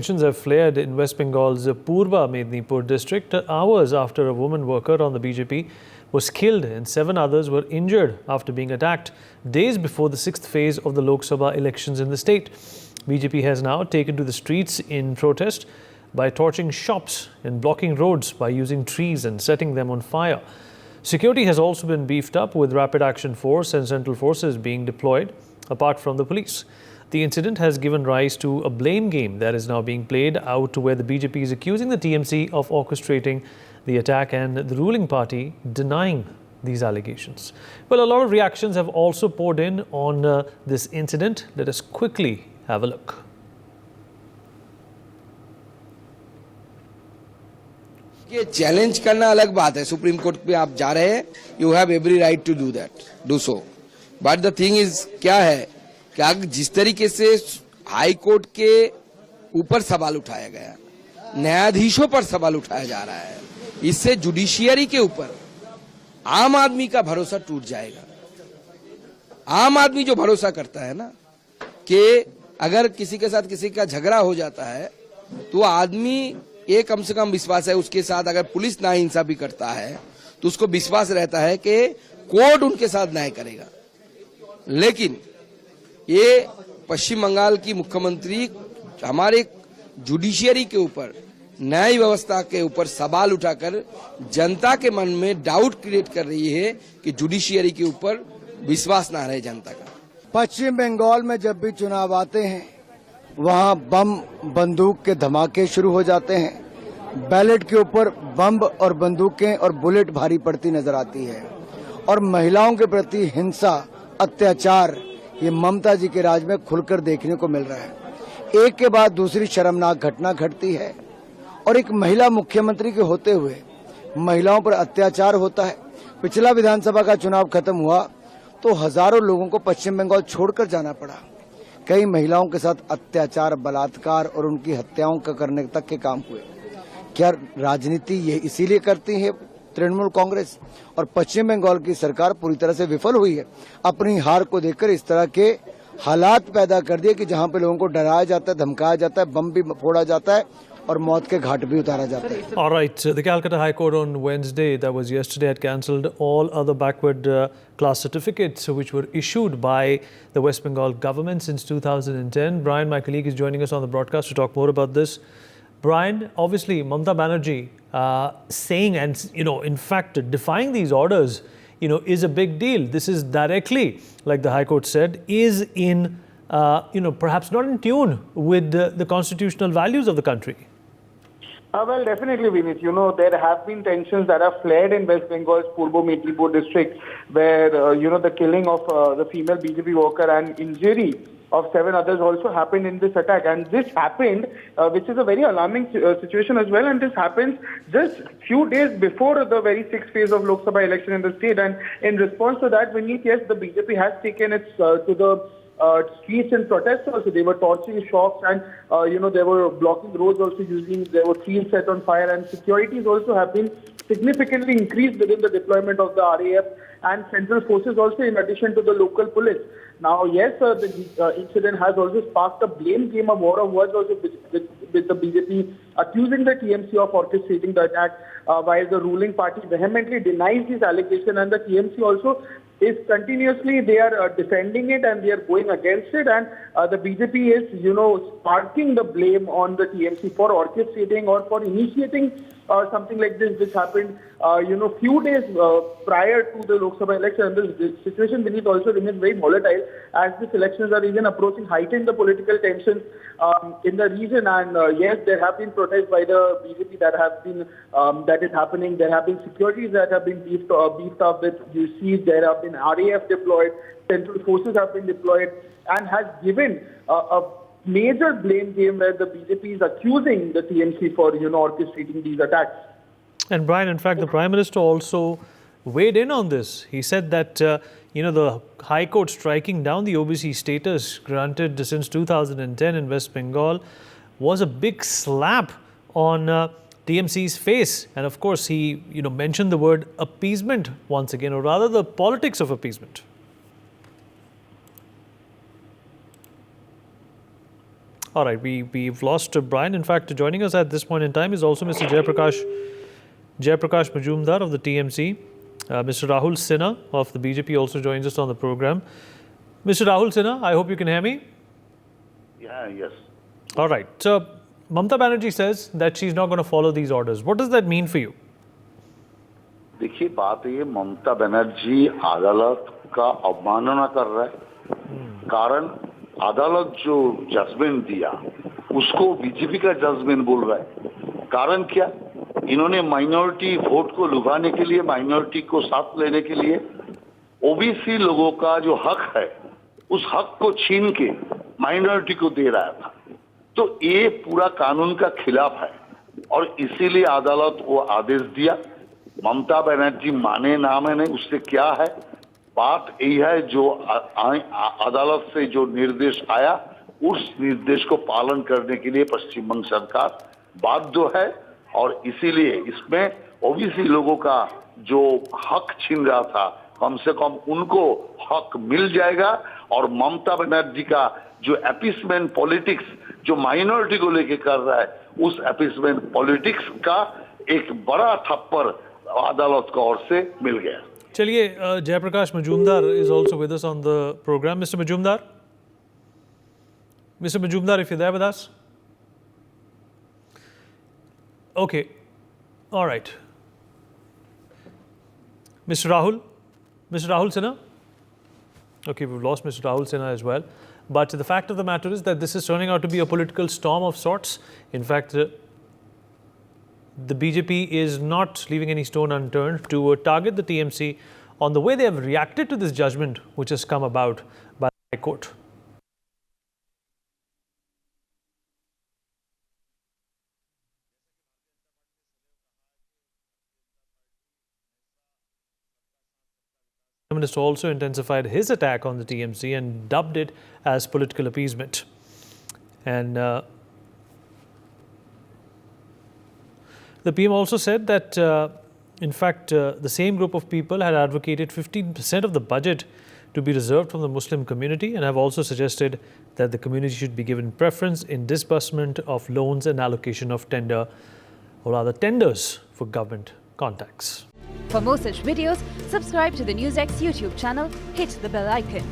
Tensions have flared in West Bengal's Purba Mednipur district hours after a woman worker on the BJP was killed and 7 others were injured after being attacked days before the 6th phase of the Lok Sabha elections in the state. BJP has now taken to the streets in protest by torching shops and blocking roads by using trees and setting them on fire. Security has also been beefed up with Rapid Action Force and Central Forces being deployed apart from the police. The incident has given rise to a blame game that is now being played out where the BJP is accusing the TMC of orchestrating the attack and the ruling party denying these allegations. Well, a lot of reactions have also poured in on this incident. Let us quickly have a look. ये challenge करना अलग बात है. Supreme court पे आप जा रहे हैं, you have every right to do that, do so. But the thing is क्या है कि जिस तरीके से हाई कोर्ट के ऊपर सवाल उठाया गया, न्यायाधीशों पर सवाल उठाया जा रहा है, इससे जुडिशियरी के ऊपर आम आदमी का भरोसा टूट जाएगा. आम आदमी जो भरोसा करता है ना कि अगर किसी के साथ किसी का झगड़ा हो जाता है तो आदमी ये कम से कम विश्वास है उसके साथ, अगर पुलिस नाइंसाफी करता है तो उसको विश्वास रहता है कि कोर्ट उनके साथ न्याय करेगा. लेकिन ये पश्चिम बंगाल की मुख्यमंत्री हमारे जुडिशियरी के ऊपर, न्याय व्यवस्था के ऊपर सवाल उठाकर जनता के मन में डाउट क्रिएट कर रही है कि जुडिशियरी के ऊपर विश्वास ना रहे जनता का. पश्चिम बंगाल में जब भी चुनाव आते हैं वहां बम बंदूक के धमाके शुरू हो जाते हैं. बैलेट के ऊपर बम और बंदूकें और बुलेट भारी पड़ती नजर आती है और महिलाओं के प्रति हिंसा, अत्याचार ये ममता जी के राज में खुलकर देखने को मिल रहा है. एक के बाद दूसरी शर्मनाक घटना घटती है और एक महिला मुख्यमंत्री के होते हुए महिलाओं पर अत्याचार होता है. पिछला विधानसभा का चुनाव खत्म हुआ तो हजारों लोगों को पश्चिम बंगाल छोड़कर जाना पड़ा. कई महिलाओं के साथ अत्याचार, बलात्कार और उनकी हत्याओं का करने तक के काम हुए. क्या राजनीति ये इसीलिए करती है तृणमूल कांग्रेस और पश्चिम बंगाल की सरकार पूरी तरह से विफल हुई है. अपनी हार को देखकर इस तरह के हालात पैदा कर दिए कि जहां पे लोगों को डराया जाता है, धमकाया जाता है, बम भी फोड़ा जाता है और मौत के घाट भी उतारा जाता है. All right, the Calcutta High Court on Wednesday, that was yesterday, had cancelled all other backward class certificates which were issued by the West Bengal government since 2010. Brian, my colleague, is joining us on the broadcast to talk more about this. Brian, obviously, Mamata Banerjee saying and, in fact, defying these orders, is a big deal. This is directly, like the High Court said, is in, perhaps not in tune with the constitutional values of the country. Well, definitely, Vineet. There have been tensions that have flared in West Bengal's Purba Mednipur district, where, the killing of the female BJP worker and injury of 7 others also happened in this attack. And this happened, which is a very alarming situation as well. And this happens just few days before the very 6th phase of Lok Sabha election in the state. And in response to that, Vineet, yes, the BJP has taken its to the streets and protests also. They were torching shops and, they were blocking roads also there were trees set on fire, and securities also have been significantly increased within the deployment of the RAF and central forces also, in addition to the local police. Now, yes, the incident has also sparked a blame game, a war of words also with the BJP accusing the TMC of orchestrating the attack, while the ruling party vehemently denies these allegations, and the TMC also is continuously, they are defending it and they are going against it, and the BJP is, sparking the blame on the TMC for orchestrating or for initiating something like this, which happened, few days prior to the Lok Sabha election. And this situation beneath also remains very volatile as these elections are even approaching, heighten the political tensions in the region. And yes, there have been protests by the BJP that is happening. There have been securities that have been beefed up with, there have been RAF deployed, central forces have been deployed, and has given a major blame game where the BJP is accusing the TMC for, orchestrating these attacks. And Brian, in fact, the Prime Minister also weighed in on this. He said that, the High Court striking down the OBC status granted since 2010 in West Bengal was a big slap on TMC's face. And of course, he, mentioned the word appeasement once again, or rather the politics of appeasement. All right, we've lost Brian. In fact, joining us at this point in time is also Mr. Jaiprakash Majumdar of the TMC. Mr. Rahul Sinha of the BJP also joins us on the program. Mr. Rahul Sinha, I hope you can hear me. Yes. All right. So, Mamata Banerjee says that she's not going to follow these orders. What does that mean for you? देखिए बात ये ममता बनर्जी अदालत का अवमानना कर रहा है कारण अदालत जो जजमेंट दिया उसको बीजेपी का जजमेंट बोल रहा है कारण क्या इन्होंने माइनॉरिटी वोट को लुभाने के लिए माइनॉरिटी को साथ लेने के लिए ओबीसी लोगों का जो हक है उस हक को छीन के माइनॉरिटी को दे रहा था तो ये पूरा कानून का खिलाफ है और इसीलिए अदालत वो आदेश दिया ममता बनर्जी माने ना माने उससे क्या है बात यही है जो अदालत से जो निर्देश आया उस निर्देश को पालन करने के लिए पश्चिम बंग सरकार बाध्य है और इसीलिए इसमें ओबीसी लोगों का जो हक छीन रहा था कम से कम उनको हक मिल जाएगा और ममता बनर्जी का जो अपीसमेंट पॉलिटिक्स जो माइनॉरिटी को लेके कर रहा है उस अपीसमेंट पॉलिटिक्स का एक बड़ा थप्पड़ अदालत की ओर से मिल गया चलिए Jayaprakash Majumdar is also with us on the program. Mr. Majumdar, if you're there with us. Okay. All right. Mr. Rahul Sinha. Okay, we've lost Mr. Rahul Sinha as well. But the fact of the matter is that this is turning out to be a political storm of sorts. In fact, the BJP is not leaving any stone unturned to target the TMC on the way they have reacted to this judgment which has come about by the High Court. The Prime Minister also intensified his attack on the TMC and dubbed it as political appeasement. And the PM also said that, in fact, the same group of people had advocated 15% of the budget to be reserved from the Muslim community and have also suggested that the community should be given preference in disbursement of loans and allocation of tenders for government contacts. For more such videos, subscribe to the NewsX YouTube channel, hit the bell icon.